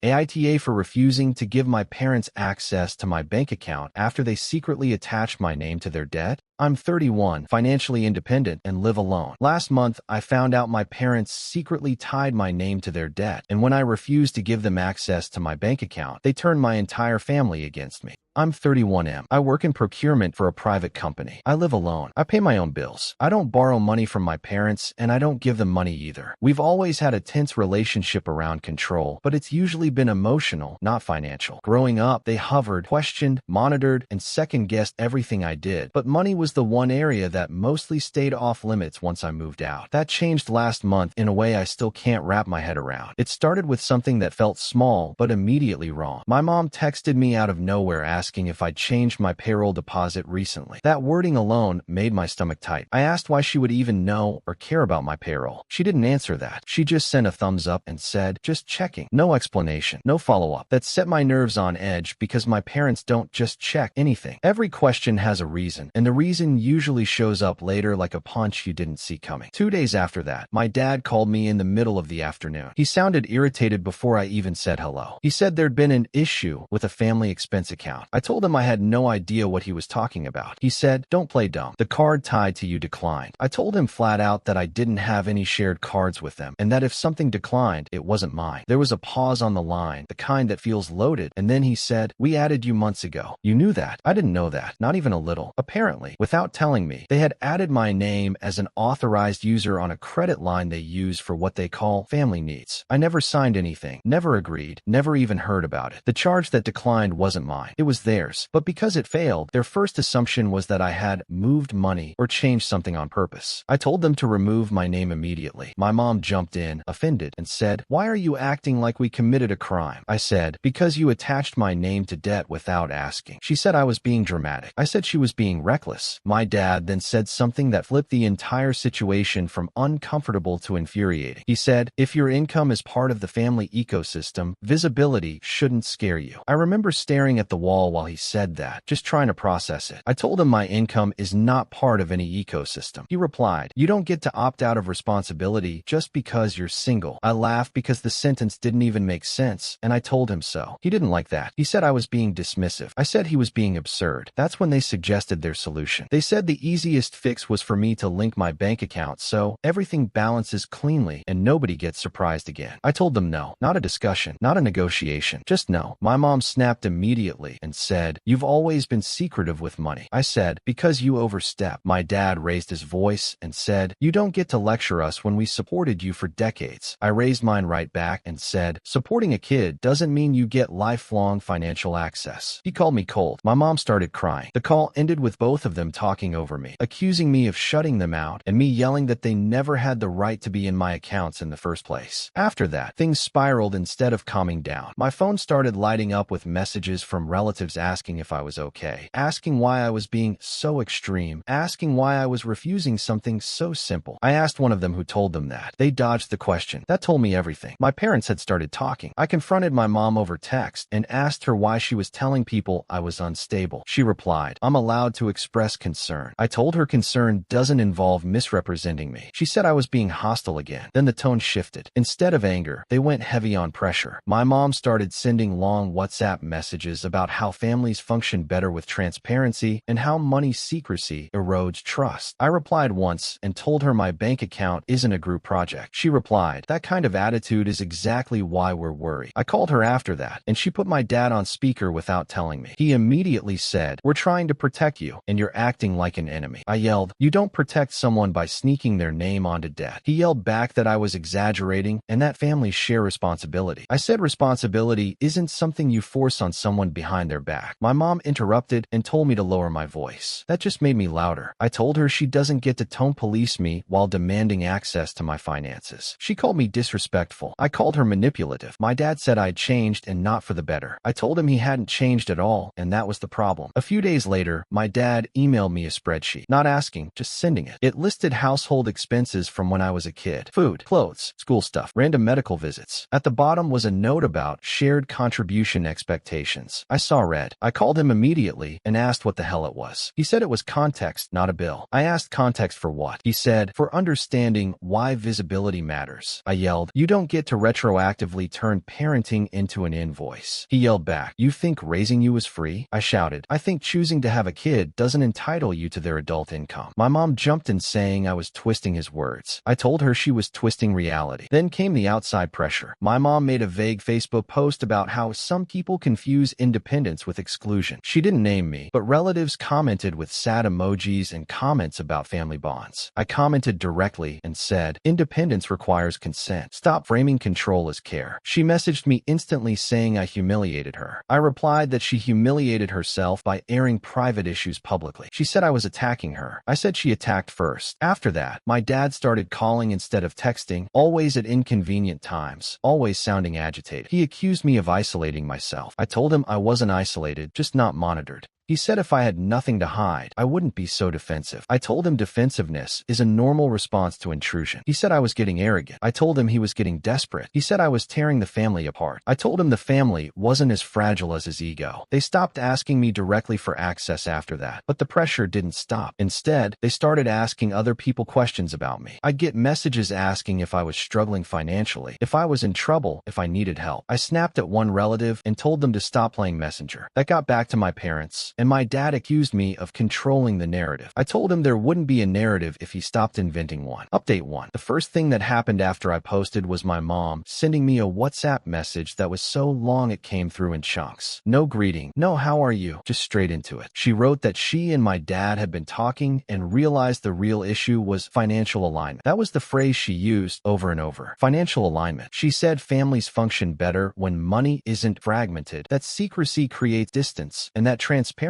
AITA for refusing to give my parents access to my bank account after they secretly attached my name to their debt. I'm 31, financially independent, and live alone. Last month, I found out my parents secretly tied my name to their debt, and when I refused to give them access to my bank account, they turned my entire family against me. I'm 31M. I work in procurement for a private company. I live alone. I pay my own bills. I don't borrow money from my parents, and I don't give them money either. We've always had a tense relationship around control, but it's usually been emotional, not financial. Growing up, they hovered, questioned, monitored, and second-guessed everything I did, but money was the one area that mostly stayed off limits once I moved out. That changed last month in a way I still can't wrap my head around. It started with something that felt small, but immediately wrong. My mom texted me out of nowhere asking if I'd changed my payroll deposit recently. That wording alone made my stomach tight. I asked why she would even know or care about my payroll. She didn't answer that. She just sent a thumbs up and said, "Just checking." No explanation, no follow-up. That set my nerves on edge because my parents don't just check anything. Every question has a reason, and the reason usually shows up later like a punch you didn't see coming. 2 days after that, my dad called me in the middle of the afternoon. He sounded irritated before I even said hello. He said there'd been an issue with a family expense account. I told him I had no idea what he was talking about. He said, "Don't play dumb. The card tied to you declined." I told him flat out that I didn't have any shared cards with them, and that if something declined, it wasn't mine. There was a pause on the line, the kind that feels loaded, and then he said, "We added you months ago. You knew that." I didn't know that, not even a little. Apparently, without telling me, they had added my name as an authorized user on a credit line they use for what they call family needs. I never signed anything, never agreed, never even heard about it. The charge that declined wasn't mine. It was theirs. But because it failed, their first assumption was that I had moved money or changed something on purpose. I told them to remove my name immediately. My mom jumped in, offended, and said, "Why are you acting like we committed a crime?" I said, "Because you attached my name to debt without asking." She said I was being dramatic. I said she was being reckless. My dad then said something that flipped the entire situation from uncomfortable to infuriating. He said, "If your income is part of the family ecosystem, visibility shouldn't scare you." I remember staring at the wall while he said that, just trying to process it. I told him my income is not part of any ecosystem. He replied, "You don't get to opt out of responsibility just because you're single." I laughed because the sentence didn't even make sense, and I told him so. He didn't like that. He said I was being dismissive. I said he was being absurd. That's when they suggested their solution. They said the easiest fix was for me to link my bank account so everything balances cleanly and nobody gets surprised again. I told them no, not a discussion, not a negotiation, just no. My mom snapped immediately and said, "You've always been secretive with money." I said, "Because you overstep." My dad raised his voice and said, "You don't get to lecture us when we supported you for decades." I raised mine right back and said, "Supporting a kid doesn't mean you get lifelong financial access." He called me cold. My mom started crying. The call ended with both of them talking over me, accusing me of shutting them out and me yelling that they never had the right to be in my accounts in the first place. After that, things spiraled instead of calming down. My phone started lighting up with messages from relatives asking if I was okay, asking why I was being so extreme, asking why I was refusing something so simple. I asked one of them who told them that. They dodged the question. That told me everything. My parents had started talking. I confronted my mom over text and asked her why she was telling people I was unstable. She replied, "I'm allowed to express concern." I told her concern doesn't involve misrepresenting me. She said I was being hostile again. Then the tone shifted. Instead of anger, they went heavy on pressure. My mom started sending long WhatsApp messages about how families function better with transparency and how money secrecy erodes trust. I replied once and told her my bank account isn't a group project. She replied, "That kind of attitude is exactly why we're worried." I called her after that, and she put my dad on speaker without telling me. He immediately said, "We're trying to protect you, and you're acting like an enemy." I yelled, "You don't protect someone by sneaking their name onto debt." He yelled back that I was exaggerating and that families share responsibility. I said responsibility isn't something you force on someone behind their back. My mom interrupted and told me to lower my voice. That just made me louder. I told her she doesn't get to tone police me while demanding access to my finances. She called me disrespectful. I called her manipulative. My dad said I'd changed and not for the better. I told him he hadn't changed at all, and that was the problem. A few days later, my dad emailed emailed me a spreadsheet. Not asking, just sending it. It listed household expenses from when I was a kid. Food, clothes, school stuff, random medical visits. At the bottom was a note about shared contribution expectations. I saw red. I called him immediately and asked what the hell it was. He said it was context, not a bill. I asked context for what? He said, for understanding why visibility matters. I yelled, you don't get to retroactively turn parenting into an invoice. He yelled back, you think raising you is free? I shouted, I think choosing to have a kid doesn't entitle you to their adult income. My mom jumped in saying I was twisting his words. I told her she was twisting reality. Then came the outside pressure. My mom made a vague Facebook post about how some people confuse independence with exclusion. She didn't name me, but relatives commented with sad emojis and comments about family bonds. I commented directly and said, independence requires consent. Stop framing control as care. She messaged me instantly saying I humiliated her. I replied that she humiliated herself by airing private issues publicly. She said I was attacking her. I said she attacked first. After that, my dad started calling instead of texting, always at inconvenient times, always sounding agitated. He accused me of isolating myself. I told him I wasn't isolated, just not monitored. He said if I had nothing to hide, I wouldn't be so defensive. I told him defensiveness is a normal response to intrusion. He said I was getting arrogant. I told him he was getting desperate. He said I was tearing the family apart. I told him the family wasn't as fragile as his ego. They stopped asking me directly for access after that, but the pressure didn't stop. Instead, they started asking other people questions about me. I'd get messages asking if I was struggling financially, if I was in trouble, if I needed help. I snapped at one relative and told them to stop playing messenger. That got back to my parents, and my dad accused me of controlling the narrative. I told him there wouldn't be a narrative if he stopped inventing one. Update 1. The first thing that happened after I posted was my mom sending me a WhatsApp message that was so long it came through in chunks. No greeting, no how are you, just straight into it. She wrote that she and my dad had been talking and realized the real issue was financial alignment. That was the phrase she used over and over. Financial alignment. She said families function better when money isn't fragmented, that secrecy creates distance, and that transparency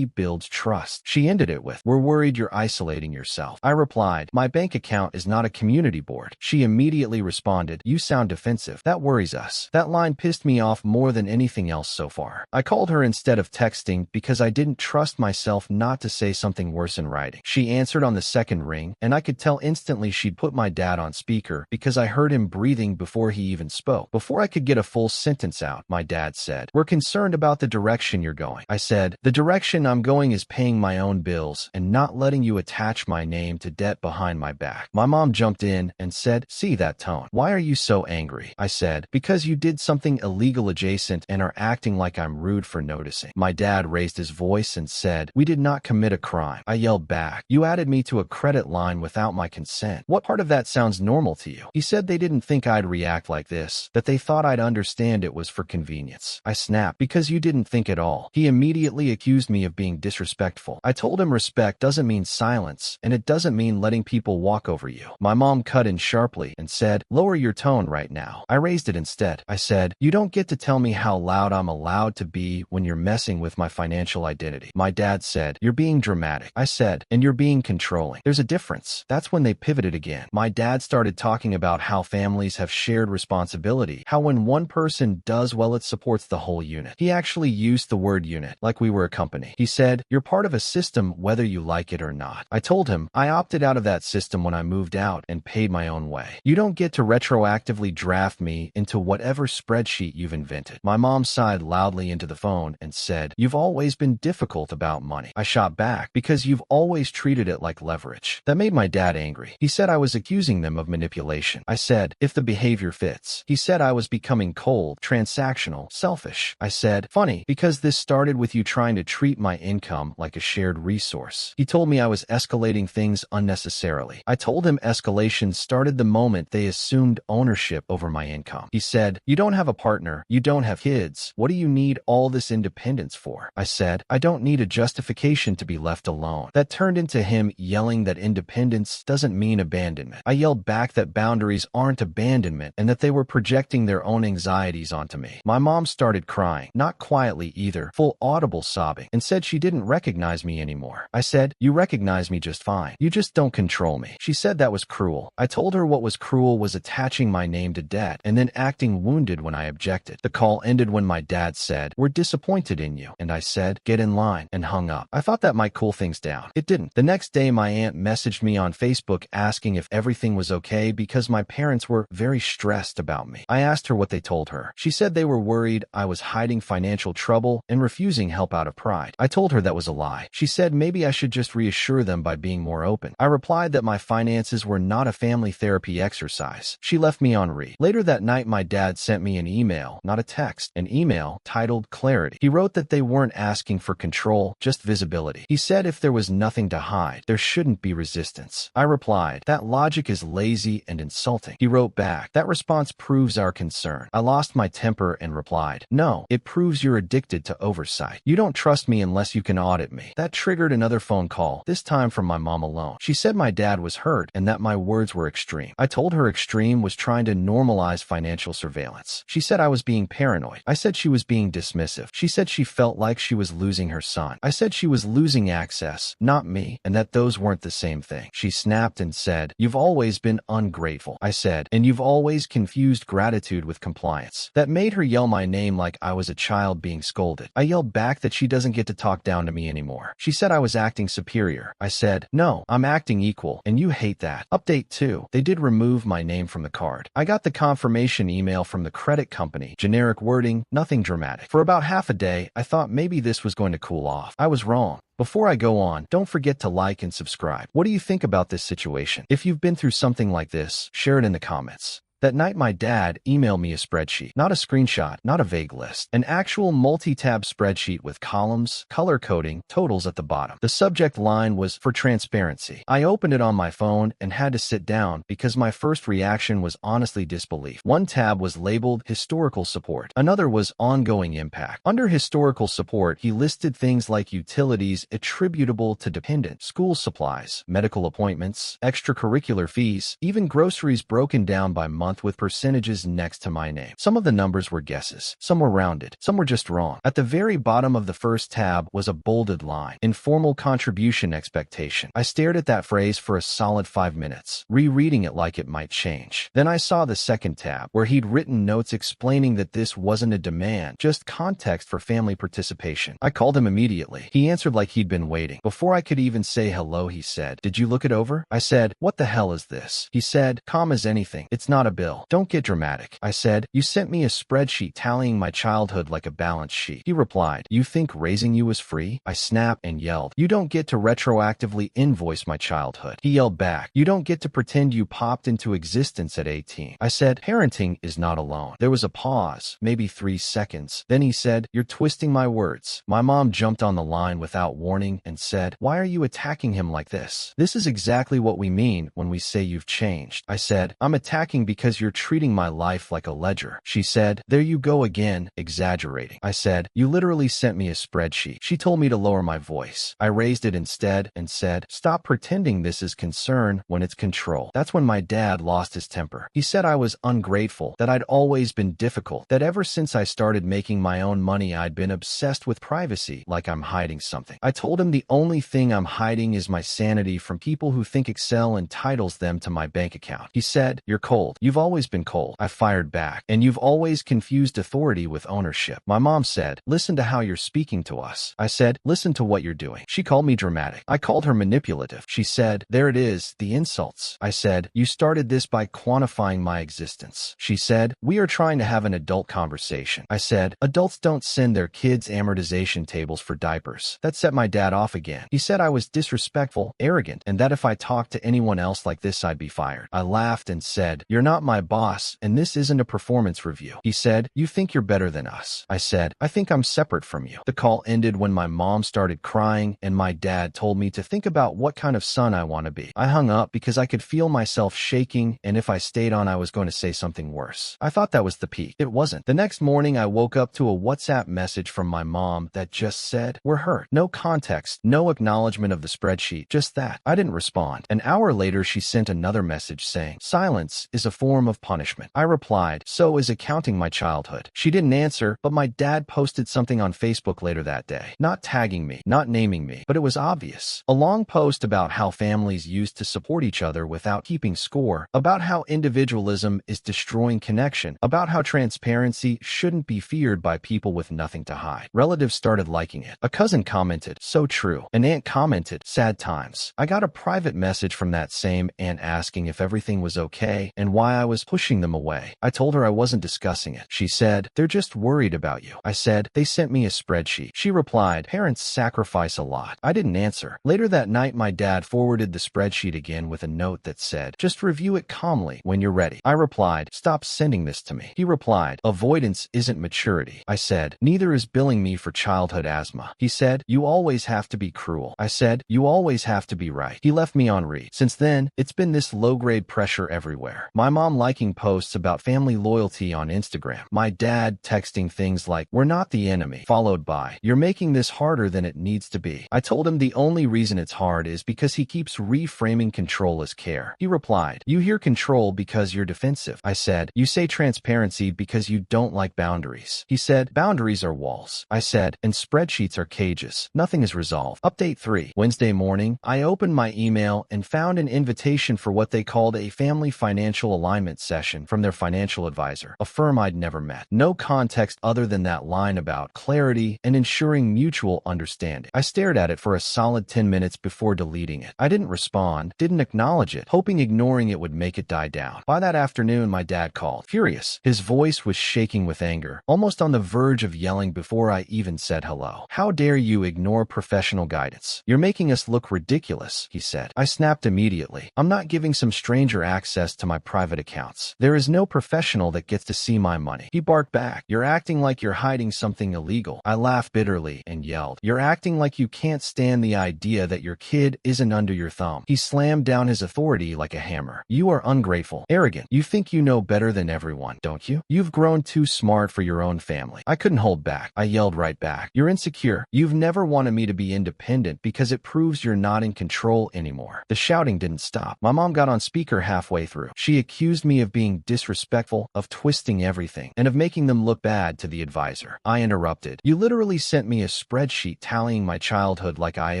builds trust. She ended it with, we're worried you're isolating yourself. I replied, my bank account is not a community board. She immediately responded, you sound defensive. That worries us. That line pissed me off more than anything else so far. I called her instead of texting because I didn't trust myself not to say something worse in writing. She answered on the second ring, and I could tell instantly she'd put my dad on speaker because I heard him breathing before he even spoke. Before I could get a full sentence out, my dad said, we're concerned about the direction you're going. I said, the direction I'm going is paying my own bills and not letting you attach my name to debt behind my back. My mom jumped in and said, see that tone. Why are you so angry? I said, because you did something illegal adjacent and are acting like I'm rude for noticing. My dad raised his voice and said, we did not commit a crime. I yelled back, you added me to a credit line without my consent. What part of that sounds normal to you? He said they didn't think I'd react like this, that they thought I'd understand it was for convenience. I snapped, because you didn't think at all. He immediately accused me of being disrespectful. I told him respect doesn't mean silence, and it doesn't mean letting people walk over you. My mom cut in sharply and said, lower your tone right now. I raised it instead. I said, you don't get to tell me how loud I'm allowed to be when you're messing with my financial identity. My dad said, you're being dramatic. I said, and you're being controlling. There's a difference. That's when they pivoted again. My dad started talking about how families have shared responsibility, how when one person does well, it supports the whole unit. He actually used the word unit, like we were a company. He said, you're part of a system whether you like it or not. I told him I opted out of that system when I moved out and paid my own way. You don't get to retroactively draft me into whatever spreadsheet you've invented. My mom sighed loudly into the phone and said, you've always been difficult about money. I shot back, because you've always treated it like leverage. That made my dad angry. He said I was accusing them of manipulation. I said, if the behavior fits. He said I was becoming cold, transactional, selfish. I said, funny, because this started with you trying to treat my income like a shared resource. He told me I was escalating things unnecessarily. I told him escalation started the moment they assumed ownership over my income. He said, you don't have a partner, you don't have kids. What do you need all this independence for? I said, I don't need a justification to be left alone. That turned into him yelling that independence doesn't mean abandonment. I yelled back that boundaries aren't abandonment and that they were projecting their own anxieties onto me. My mom started crying, not quietly either, full audible sobbing. and said she didn't recognize me anymore. I said, "You recognize me just fine. You just don't control me." She said that was cruel. I told her what was cruel was attaching my name to debt and then acting wounded when I objected. The call ended when my dad said, "We're disappointed in you." And I said, "Get in line," and hung up. I thought that might cool things down. It didn't. The next day, my aunt messaged me on Facebook asking if everything was okay because my parents were very stressed about me. I asked her what they told her. She said they were worried I was hiding financial trouble and refusing help out of pride. I told her that was a lie. She said maybe I should just reassure them by being more open. I replied that my finances were not a family therapy exercise. She left me on read. Later that night, my dad sent me an email, not a text, an email titled Clarity. He wrote that they weren't asking for control, just visibility. He said if there was nothing to hide, there shouldn't be resistance. I replied, "That logic is lazy and insulting." He wrote back, "That response proves our concern." I lost my temper and replied, "No, it proves you're addicted to oversight. You don't trust me unless you can audit me." That triggered another phone call, this time from my mom alone. She said my dad was hurt and that my words were extreme. I told her extreme was trying to normalize financial surveillance. She said I was being paranoid. I said she was being dismissive. She said she felt like she was losing her son. I said she was losing access, not me, and that those weren't the same thing. She snapped and said, "You've always been ungrateful." I said, "And you've always confused gratitude with compliance." That made her yell my name like I was a child being scolded. I yelled back that she doesn't get to talk down to me anymore. She said I was acting superior. I said, "No, I'm acting equal, and you hate that." Update 2. They did remove my name from the card. I got the confirmation email from the credit company. Generic wording, nothing dramatic. For about half a day, I thought maybe this was going to cool off. I was wrong. Before I go on, don't forget to like and subscribe. What do you think about this situation? If you've been through something like this, share it in the comments. That night, my dad emailed me a spreadsheet, not a screenshot, not a vague list, an actual multi-tab spreadsheet with columns, color coding, totals at the bottom. The subject line was "for transparency." I opened it on my phone and had to sit down because my first reaction was honestly disbelief. One tab was labeled historical support. Another was ongoing impact. Under historical support, he listed things like utilities attributable to dependent, school supplies, medical appointments, extracurricular fees, even groceries broken down by month with percentages next to my name. Some of the numbers were guesses. Some were rounded. Some were just wrong. At the very bottom of the first tab was a bolded line, "Informal contribution expectation." I stared at that phrase for a solid 5 minutes, rereading it like it might change. Then I saw the second tab, where he'd written notes explaining that this wasn't a demand, just context for family participation. I called him immediately. He answered like he'd been waiting. Before I could even say hello, he said, "Did you look it over?" I said, "What the hell is this?" He said, "Calm as anything. It's not a bill. Don't get dramatic." I said, "You sent me a spreadsheet tallying my childhood like a balance sheet." He replied, "You think raising you is free?" I snapped and yelled, "You don't get to retroactively invoice my childhood." He yelled back, "You don't get to pretend you popped into existence at 18. I said, "Parenting is not a loan." There was a pause, maybe 3 seconds. Then he said, "You're twisting my words." My mom jumped on the line without warning and said, "Why are you attacking him like this? This is exactly what we mean when we say you've changed." I said, "I'm attacking because you're treating my life like a ledger." She said, "There you go again, exaggerating." I said, "You literally sent me a spreadsheet." She told me to lower my voice. I raised it instead and said, "Stop pretending this is concern when it's control." That's when my dad lost his temper. He said I was ungrateful, that I'd always been difficult, that ever since I started making my own money I'd been obsessed with privacy, like I'm hiding something. I told him the only thing I'm hiding is my sanity from people who think Excel entitles them to my bank account. He said, "You're cold. You've always been cold." I fired back, "And you've always confused authority with ownership." My mom said, "Listen to how you're speaking to us." I said, "Listen to what you're doing." She called me dramatic. I called her manipulative. She said, "There it is, the insults." I said, "You started this by quantifying my existence." She said, "We are trying to have an adult conversation." I said, "Adults don't send their kids amortization tables for diapers." That set my dad off again. He said I was disrespectful, arrogant, and that if I talked to anyone else like this I'd be fired. I laughed and said, "You're not my boss, and this isn't a performance review." He said, "You think you're better than us." I said, "I think I'm separate from you." The call ended when my mom started crying and my dad told me to think about what kind of son I want to be. I hung up because I could feel myself shaking, and if I stayed on I was going to say something worse. I thought that was the peak. It wasn't. The next morning I woke up to a WhatsApp message from my mom that just said, "We're hurt." No context, no acknowledgement of the spreadsheet, just that. I didn't respond. An hour later she sent another message saying, "Silence is a form form of punishment. I replied, so is accounting my childhood. She didn't answer, but my dad posted something on Facebook later that day. Not tagging me, not naming me, but it was obvious. A long post about how families used to support each other without keeping score, about how individualism is destroying connection, about how transparency shouldn't be feared by people with nothing to hide. Relatives started liking it. A cousin commented, so true. An aunt commented, sad times. I got a private message from that same aunt asking if everything was okay and why I was pushing them away. I told her I wasn't discussing it. She said, they're just worried about you. I said, they sent me a spreadsheet. She replied, parents sacrifice a lot. I didn't answer. Later that night, my dad forwarded the spreadsheet again with a note that said, just review it calmly when you're ready. I replied, stop sending this to me. He replied, avoidance isn't maturity. I said, neither is billing me for childhood asthma. He said, you always have to be cruel. I said, you always have to be right. He left me on read. Since then, it's been this low-grade pressure everywhere. My mom liking posts about family loyalty on Instagram. My dad texting things like, we're not the enemy, followed by, you're making this harder than it needs to be. I told him the only reason it's hard is because he keeps reframing control as care. He replied, you hear control because you're defensive. I said, you say transparency because you don't like boundaries. He said, boundaries are walls. I said, and spreadsheets are cages. Nothing is resolved. Update 3. Wednesday morning, I opened my email and found an invitation for what they called a family financial alignment session from their financial advisor, a firm I'd never met. No context other than that line about clarity and ensuring mutual understanding. I stared at it for a solid 10 minutes before deleting it. I didn't respond, didn't acknowledge it, hoping ignoring it would make it die down. By that afternoon, my dad called, furious. His voice was shaking with anger, almost on the verge of yelling before I even said hello. How dare you ignore professional guidance? You're making us look ridiculous, he said. I snapped immediately. I'm not giving some stranger access to my private accounts. There is no professional that gets to see my money. He barked back. You're acting like you're hiding something illegal. I laughed bitterly and yelled, you're acting like you can't stand the idea that your kid isn't under your thumb. He slammed down his authority like a hammer. You are ungrateful, arrogant. You think you know better than everyone, don't you? You've grown too smart for your own family. I couldn't hold back. I yelled right back. You're insecure. You've never wanted me to be independent because it proves you're not in control anymore. The shouting didn't stop. My mom got on speaker halfway through. She accused me of being disrespectful, of twisting everything, and of making them look bad to the advisor. I interrupted. You literally sent me a spreadsheet tallying my childhood like I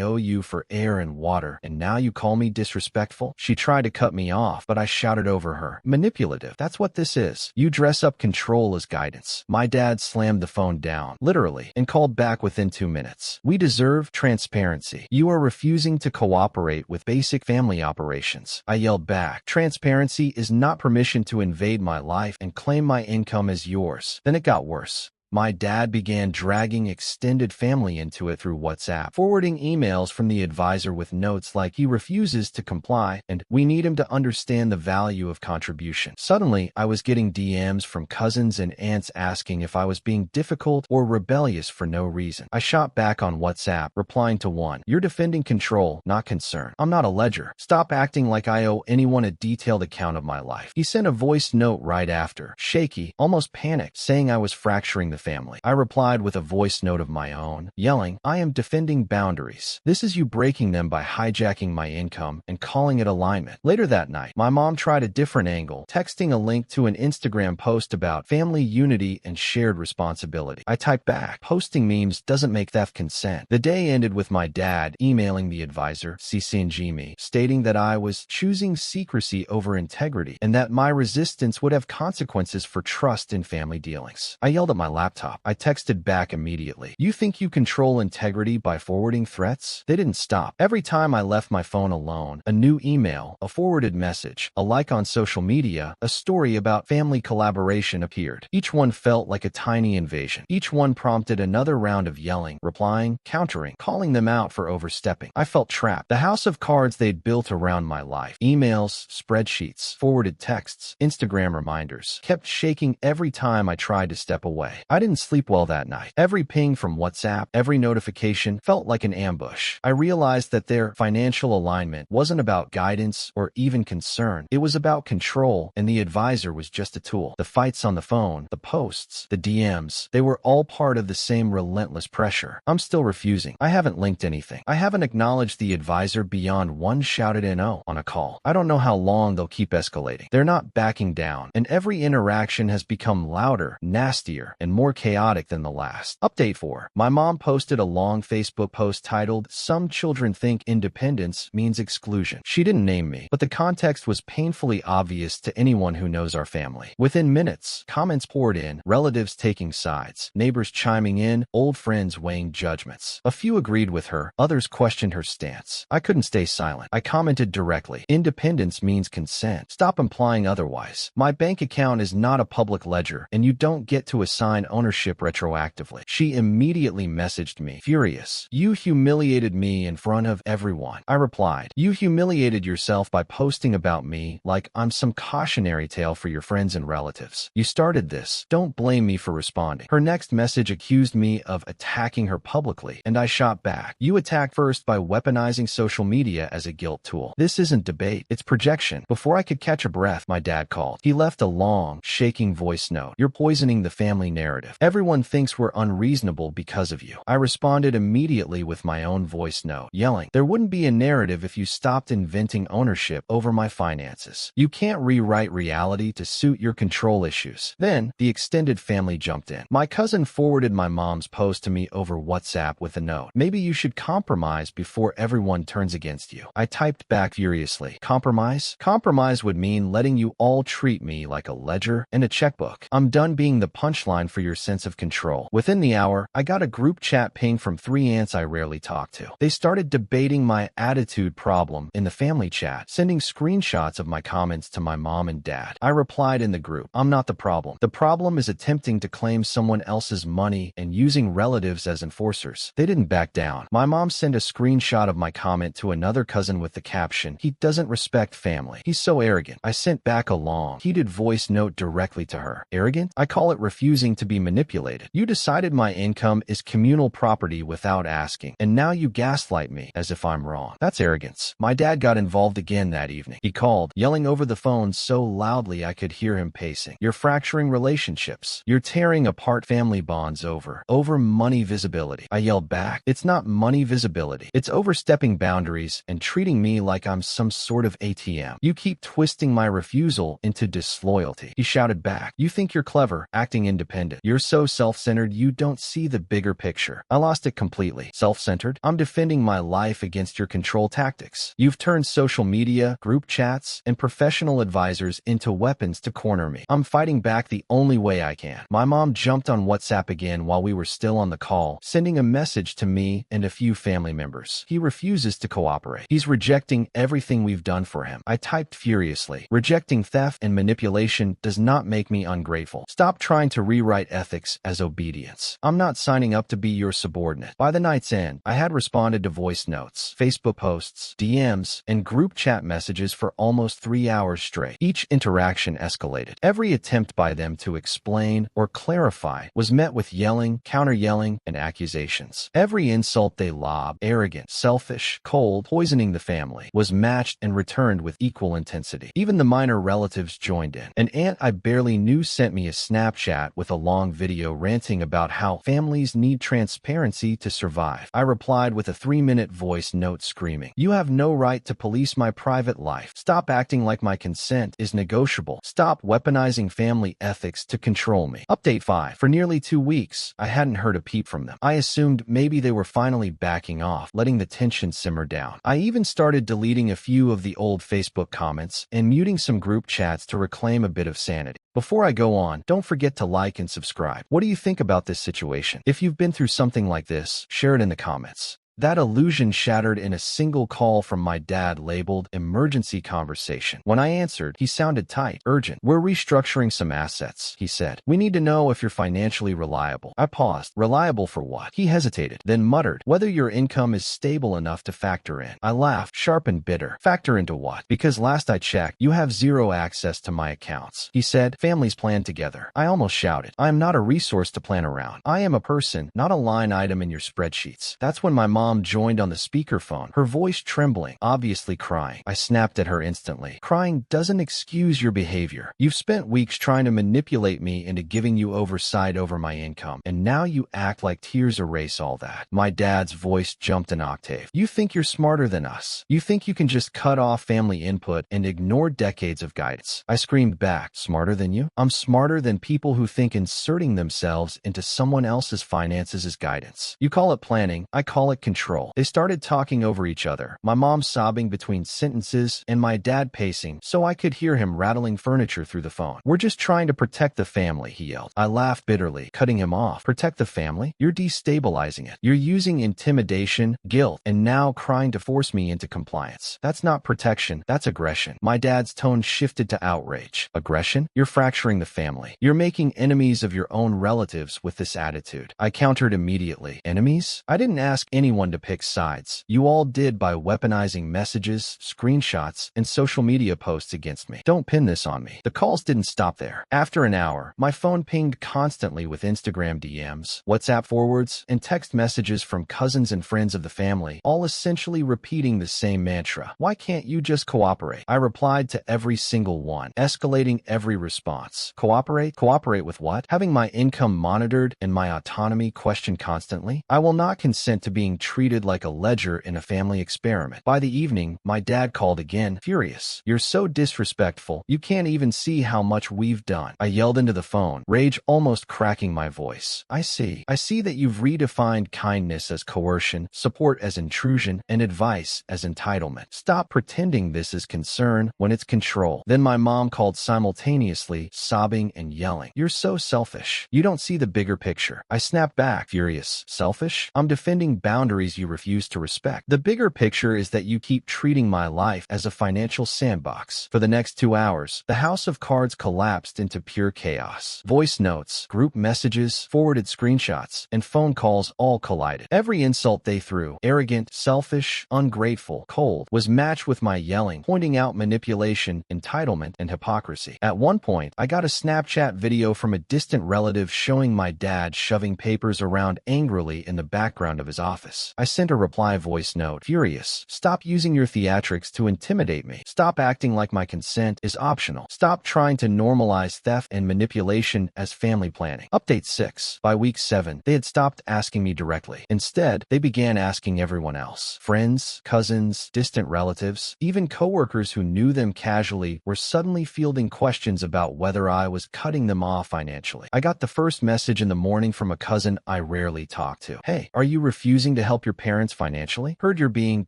owe you for air and water, and now you call me disrespectful? She tried to cut me off, but I shouted over her. Manipulative. That's what this is. You dress up control as guidance. My dad slammed the phone down, literally, and called back within 2 minutes. We deserve transparency. You are refusing to cooperate with basic family operations. I yelled back. Transparency is not permission to invade my life and claim my income as yours. Then it got worse. My dad began dragging extended family into it through WhatsApp, forwarding emails from the advisor with notes like he refuses to comply and we need him to understand the value of contribution. Suddenly, I was getting DMs from cousins and aunts asking if I was being difficult or rebellious for no reason. I shot back on WhatsApp, replying to one, you're defending control, not concern. I'm not a ledger. Stop acting like I owe anyone a detailed account of my life. He sent a voice note right after, shaky, almost panicked, saying I was fracturing the family. I replied with a voice note of my own, yelling, I am defending boundaries. This is you breaking them by hijacking my income and calling it alignment. Later that night, my mom tried a different angle, texting a link to an Instagram post about family unity and shared responsibility. I typed back, posting memes doesn't make theft consent. The day ended with my dad emailing the advisor, CCNG, stating that I was choosing secrecy over integrity and that my resistance would have consequences for trust in family dealings. I yelled at my laptop. I texted back immediately. You think you control integrity by forwarding threats? They didn't stop. Every time I left my phone alone, a new email, a forwarded message, a like on social media, a story about family collaboration appeared. Each one felt like a tiny invasion. Each one prompted another round of yelling, replying, countering, calling them out for overstepping. I felt trapped. The house of cards they'd built around my life, emails, spreadsheets, forwarded texts, Instagram reminders, kept shaking every time I tried to step away. I didn't sleep well that night. Every ping from WhatsApp, every notification felt like an ambush. I realized that their financial alignment wasn't about guidance or even concern. It was about control, and the advisor was just a tool. The fights on the phone, the posts, the DMs, they were all part of the same relentless pressure. I'm still refusing. I haven't linked anything. I haven't acknowledged the advisor beyond one shouted NO on a call. I don't know how long they'll keep escalating. They're not backing down, and every interaction has become louder, nastier, and more chaotic than the last. Update 4. My mom posted a long Facebook post titled, "Some children think independence means exclusion." She didn't name me, but the context was painfully obvious to anyone who knows our family. Within minutes, comments poured in, relatives taking sides, neighbors chiming in, old friends weighing judgments. A few agreed with her, others questioned her stance. I couldn't stay silent. I commented directly, "Independence means consent. Stop implying otherwise. My bank account is not a public ledger, and you don't get to assign ownership retroactively." She immediately messaged me, furious, "You humiliated me in front of everyone." I replied, "You humiliated yourself by posting about me like I'm some cautionary tale for your friends and relatives. You started this. Don't blame me for responding." Her next message accused me of attacking her publicly, and I shot back, "You attacked first by weaponizing social media as a guilt tool. This isn't debate, it's projection." Before I could catch a breath, my dad called. He left a long, shaking voice note. "You're poisoning the family narrative. Everyone thinks we're unreasonable because of you." I responded immediately with my own voice note, yelling, "There wouldn't be a narrative if you stopped inventing ownership over my finances. You can't rewrite reality to suit your control issues." Then, the extended family jumped in. My cousin forwarded my mom's post to me over WhatsApp with a note, "Maybe you should compromise before everyone turns against you." I typed back furiously, "Compromise? Compromise would mean letting you all treat me like a ledger and a checkbook. I'm done being the punchline for your sense of control." Within the hour, I got a group chat ping from 3 aunts I rarely talk to. They started debating my attitude problem in the family chat, sending screenshots of my comments to my mom and dad. I replied in the group, "I'm not the problem. The problem is attempting to claim someone else's money and using relatives as enforcers." They didn't back down. My mom sent a screenshot of my comment to another cousin with the caption, "He doesn't respect family. He's so arrogant." I sent back a long, heated voice note directly to her. "Arrogant? I call it refusing to be manipulated. You decided my income is communal property without asking, and now you gaslight me as if I'm wrong. That's arrogance." My dad got involved again that evening. He called, yelling over the phone so loudly I could hear him pacing. "You're fracturing relationships. You're tearing apart family bonds over money visibility." I yelled back, "It's not money visibility. It's overstepping boundaries and treating me like I'm some sort of ATM. You keep twisting my refusal into disloyalty." He shouted back, "You think you're clever, acting independent. You're so self-centered you don't see the bigger picture." I lost it completely. Self-centered? I'm defending my life against your control tactics. You've turned social media, group chats, and professional advisors into weapons to corner me. I'm fighting back the only way I can. My mom jumped on WhatsApp again while we were still on the call, sending a message to me and a few family members. "He refuses to cooperate. He's rejecting everything we've done for him." I typed furiously, "Rejecting theft and manipulation does not make me ungrateful. Stop trying to rewrite ethics as obedience. I'm not signing up to be your subordinate." By the night's end, I had responded to voice notes, Facebook posts, DMs, and group chat messages for almost 3 hours straight. Each interaction escalated. Every attempt by them to explain or clarify was met with yelling, counter-yelling, and accusations. Every insult they lobbed, arrogant, selfish, cold, poisoning the family, was matched and returned with equal intensity. Even the minor relatives joined in. An aunt I barely knew sent me a Snapchat with a long video ranting about how families need transparency to survive. I replied with a 3-minute voice note screaming, "You have no right to police my private life. Stop acting like my consent is negotiable. Stop weaponizing family ethics to control me." Update 5. For nearly 2 weeks, I hadn't heard a peep from them. I assumed maybe they were finally backing off, letting the tension simmer down. I even started deleting a few of the old Facebook comments and muting some group chats to reclaim a bit of sanity. Before I go on, don't forget to like and subscribe. What do you think about this situation? If you've been through something like this, share it in the comments. That illusion shattered in a single call from my dad labeled emergency conversation. When I answered, he sounded tight, urgent. "We're restructuring some assets," he said. "We need to know if you're financially reliable." I paused. Reliable for what? He hesitated, then muttered, "Whether your income is stable enough to factor in." I laughed, sharp and bitter. "Factor into what?" "Because last I checked, you have zero access to my accounts." He said, "Families plan together." I almost shouted, "I am not a resource to plan around. I am a person, not a line item in your spreadsheets." That's when my mom joined on the speakerphone, her voice trembling, obviously crying. I snapped at her instantly. "Crying doesn't excuse your behavior. You've spent weeks trying to manipulate me into giving you oversight over my income, and now you act like tears erase all that." My dad's voice jumped an octave. "You think you're smarter than us. You think you can just cut off family input and ignore decades of guidance." I screamed back, "Smarter than you? I'm smarter than people who think inserting themselves into someone else's finances is guidance. You call it planning, I call it control." They started talking over each other, my mom sobbing between sentences and my dad pacing so I could hear him rattling furniture through the phone. "We're just trying to protect the family," he yelled. I laughed bitterly, cutting him off. "Protect the family? You're destabilizing it. You're using intimidation, guilt, and now crying to force me into compliance. That's not protection, that's aggression." My dad's tone shifted to outrage. "Aggression? You're fracturing the family. You're making enemies of your own relatives with this attitude." I countered immediately. "Enemies? I didn't ask anyone to pick sides. You all did by weaponizing messages, screenshots, and social media posts against me. Don't pin this on me." The calls didn't stop there. After an hour, my phone pinged constantly with Instagram DMs, WhatsApp forwards, and text messages from cousins and friends of the family, all essentially repeating the same mantra. "Why can't you just cooperate?" I replied to every single one, escalating every response. "Cooperate? Cooperate with what? Having my income monitored and my autonomy questioned constantly? I will not consent to being treated like a ledger in a family experiment." By the evening, my dad called again, furious. "You're so disrespectful. You can't even see how much we've done." I yelled into the phone, rage almost cracking my voice. I see that you've redefined kindness as coercion, support as intrusion, and advice as entitlement. Stop pretending this is concern when it's control." Then my mom called simultaneously, sobbing and yelling, "You're so selfish. You don't see the bigger picture." I snapped back, furious. "Selfish? I'm defending boundaries you refuse to respect. The bigger picture is that you keep treating my life as a financial sandbox." For the next 2 hours, the house of cards collapsed into pure chaos. Voice notes, group messages, forwarded screenshots, and phone calls all collided. Every insult they threw, arrogant, selfish, ungrateful, cold, was matched with my yelling, pointing out manipulation, entitlement, and hypocrisy. At one point, I got a Snapchat video from a distant relative showing my dad shoving papers around angrily in the background of his office. I sent a reply voice note, furious. "Stop using your theatrics to intimidate me. Stop acting like my consent is optional. Stop trying to normalize theft and manipulation as family planning." Update 6. By week 7, they had stopped asking me directly. Instead, they began asking everyone else. Friends, cousins, distant relatives, even coworkers who knew them casually were suddenly fielding questions about whether I was cutting them off financially. I got the first message in the morning from a cousin I rarely talk to. "Hey, are you refusing to help your parents financially? Heard you're being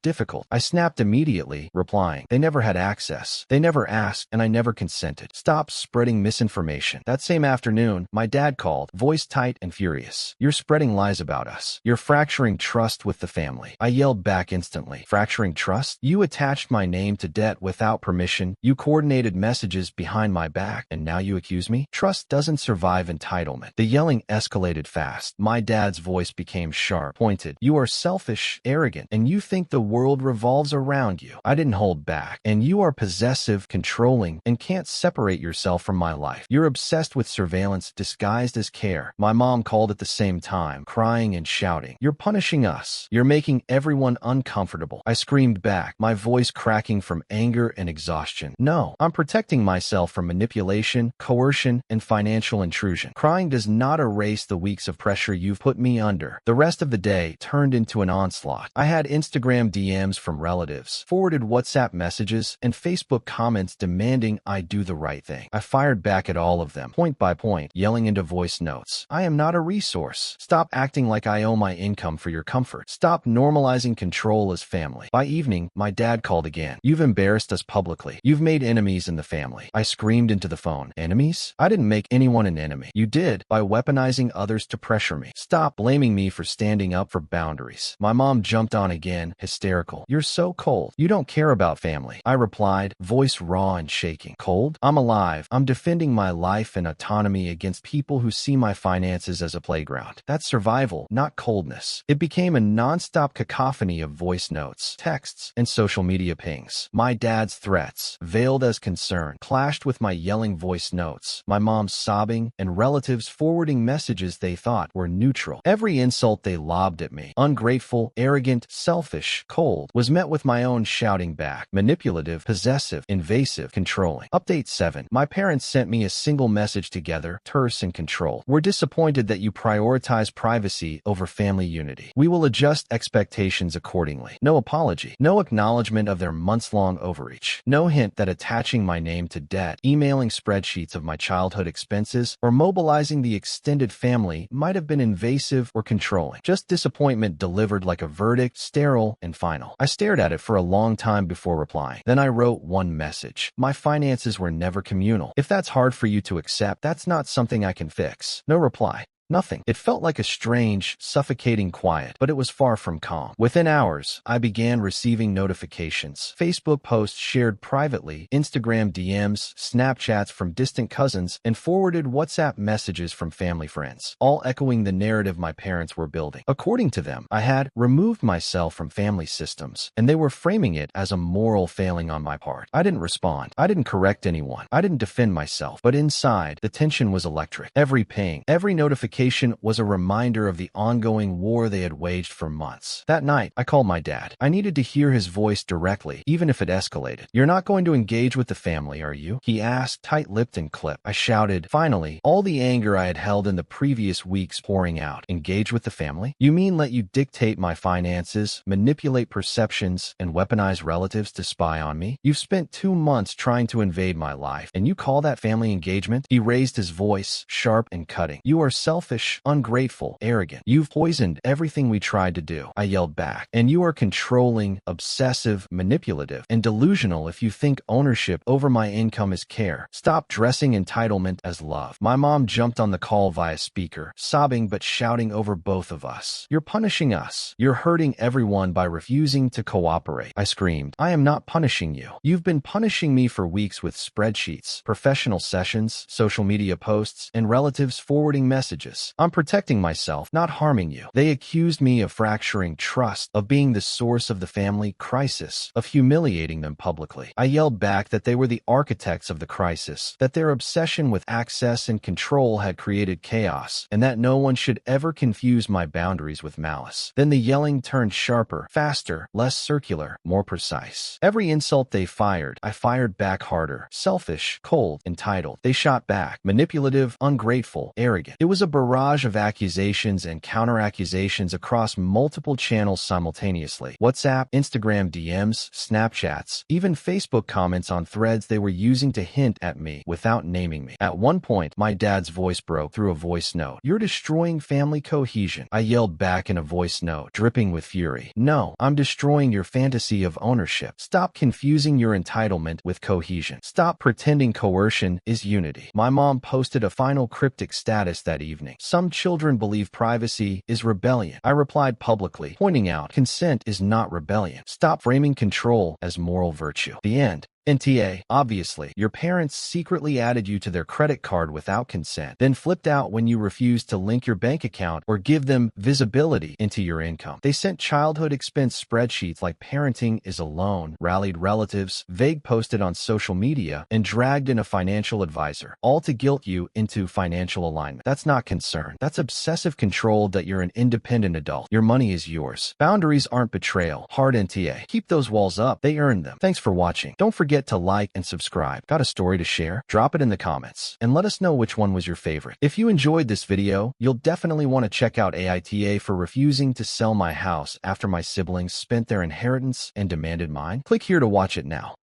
difficult." I snapped immediately, replying, "They never had access. They never asked, and I never consented. Stop spreading misinformation." That same afternoon, my dad called, voice tight and furious. "You're spreading lies about us. You're fracturing trust with the family." I yelled back instantly, "Fracturing trust? You attached my name to debt without permission. You coordinated messages behind my back, and now you accuse me? Trust doesn't survive entitlement." The yelling escalated fast. My dad's voice became sharp, pointed. "You are selfish, arrogant, and you think the world revolves around you." I didn't hold back. "And you are possessive, controlling, and can't separate yourself from my life. You're obsessed with surveillance disguised as care." My mom called at the same time, crying and shouting, "You're punishing us. You're making everyone uncomfortable." I screamed back, my voice cracking from anger and exhaustion. "No, I'm protecting myself from manipulation, coercion, and financial intrusion. Crying does not erase the weeks of pressure you've put me under." The rest of the day turned into an onslaught. I had Instagram DMs from relatives, forwarded WhatsApp messages, and Facebook comments demanding I do the right thing. I fired back at all of them, point by point, yelling into voice notes, "I am not a resource. Stop acting like I owe my income for your comfort. Stop normalizing control as family." By evening, my dad called again. "You've embarrassed us publicly. You've made enemies in the family." I screamed into the phone, "Enemies? I didn't make anyone an enemy. You did, by weaponizing others to pressure me. Stop blaming me for standing up for boundaries." redditstories. My mom jumped on again, hysterical. You're so cold. You don't care about family. I replied, voice raw and shaking. Cold? I'm alive. I'm defending my life and autonomy against people who see my finances as a playground. That's survival, not coldness. It became a non-stop cacophony of voice notes, texts, and social media pings. My dad's threats, veiled as concern, clashed with my yelling voice notes, my mom's sobbing, and relatives forwarding messages they thought were neutral. Every insult they lobbed at me, ungrateful, arrogant, selfish, cold, was met with my own shouting back, manipulative, possessive, invasive, controlling. Update 7. My parents sent me a single message together, terse and controlled. We're disappointed that you prioritize privacy over family unity. We will adjust expectations accordingly. No apology. No acknowledgement of their months-long overreach. No hint that attaching my name to debt, emailing spreadsheets of my childhood expenses, or mobilizing the extended family might have been invasive or controlling. Just disappointment delivered like a verdict, sterile and final. I stared at it for a long time before replying. Then I wrote one message. My finances were never communal. If that's hard for you to accept, that's not something I can fix. No reply. Nothing. It felt like a strange, suffocating quiet, but it was far from calm. Within hours, I began receiving notifications. Facebook posts shared privately, Instagram DMs, Snapchats from distant cousins, and forwarded WhatsApp messages from family friends, all echoing the narrative my parents were building. According to them, I had removed myself from family systems, and they were framing it as a moral failing on my part. I didn't respond. I didn't correct anyone. I didn't defend myself. But inside, the tension was electric. Every ping, every notification was a reminder of the ongoing war they had waged for months. That night, I called my dad. I needed to hear his voice directly, even if it escalated. You're not going to engage with the family, are you? He asked, tight-lipped and clipped. I shouted, finally, all the anger I had held in the previous weeks pouring out. Engage with the family? You mean let you dictate my finances, manipulate perceptions, and weaponize relatives to spy on me? You've spent 2 months trying to invade my life, and you call that family engagement? He raised his voice, sharp and cutting. You are selfish, ungrateful, arrogant. You've poisoned everything we tried to do. I yelled back. And you are controlling, obsessive, manipulative, and delusional if you think ownership over my income is care. Stop dressing entitlement as love. My mom jumped on the call via speaker, sobbing but shouting over both of us. You're punishing us. You're hurting everyone by refusing to cooperate. I screamed. I am not punishing you. You've been punishing me for weeks with spreadsheets, professional sessions, social media posts, and relatives forwarding messages. I'm protecting myself, not harming you. They accused me of fracturing trust, of being the source of the family crisis, of humiliating them publicly. I yelled back that they were the architects of the crisis, that their obsession with access and control had created chaos, and that no one should ever confuse my boundaries with malice. Then the yelling turned sharper, faster, less circular, more precise. Every insult they fired, I fired back harder. Selfish, cold, entitled. They shot back. Manipulative, ungrateful, arrogant. It was a barrage of accusations and counter-accusations across multiple channels simultaneously. WhatsApp, Instagram DMs, Snapchats, even Facebook comments on threads they were using to hint at me without naming me. At one point, my dad's voice broke through a voice note. You're destroying family cohesion. I yelled back in a voice note, dripping with fury. No, I'm destroying your fantasy of ownership. Stop confusing your entitlement with cohesion. Stop pretending coercion is unity. My mom posted a final cryptic status that evening. Some children believe privacy is rebellion. I replied publicly, pointing out consent is not rebellion. Stop framing control as moral virtue. The end. NTA, obviously, your parents secretly added you to their credit card without consent, then flipped out when you refused to link your bank account or give them visibility into your income. They sent childhood expense spreadsheets like parenting is a loan, rallied relatives, vague posted on social media, and dragged in a financial advisor, all to guilt you into financial alignment. That's not concern. That's obsessive control that you're an independent adult. Your money is yours. Boundaries aren't betrayal. Hard NTA. Keep those walls up. They earned them. Thanks for watching. Don't forget to like and subscribe. Got a story to share? Drop it in the comments and let us know which one was your favorite. If you enjoyed this video, you'll definitely want to check out AITA for refusing to sell my house after my siblings spent their inheritance and demanded mine. Click here to watch it now.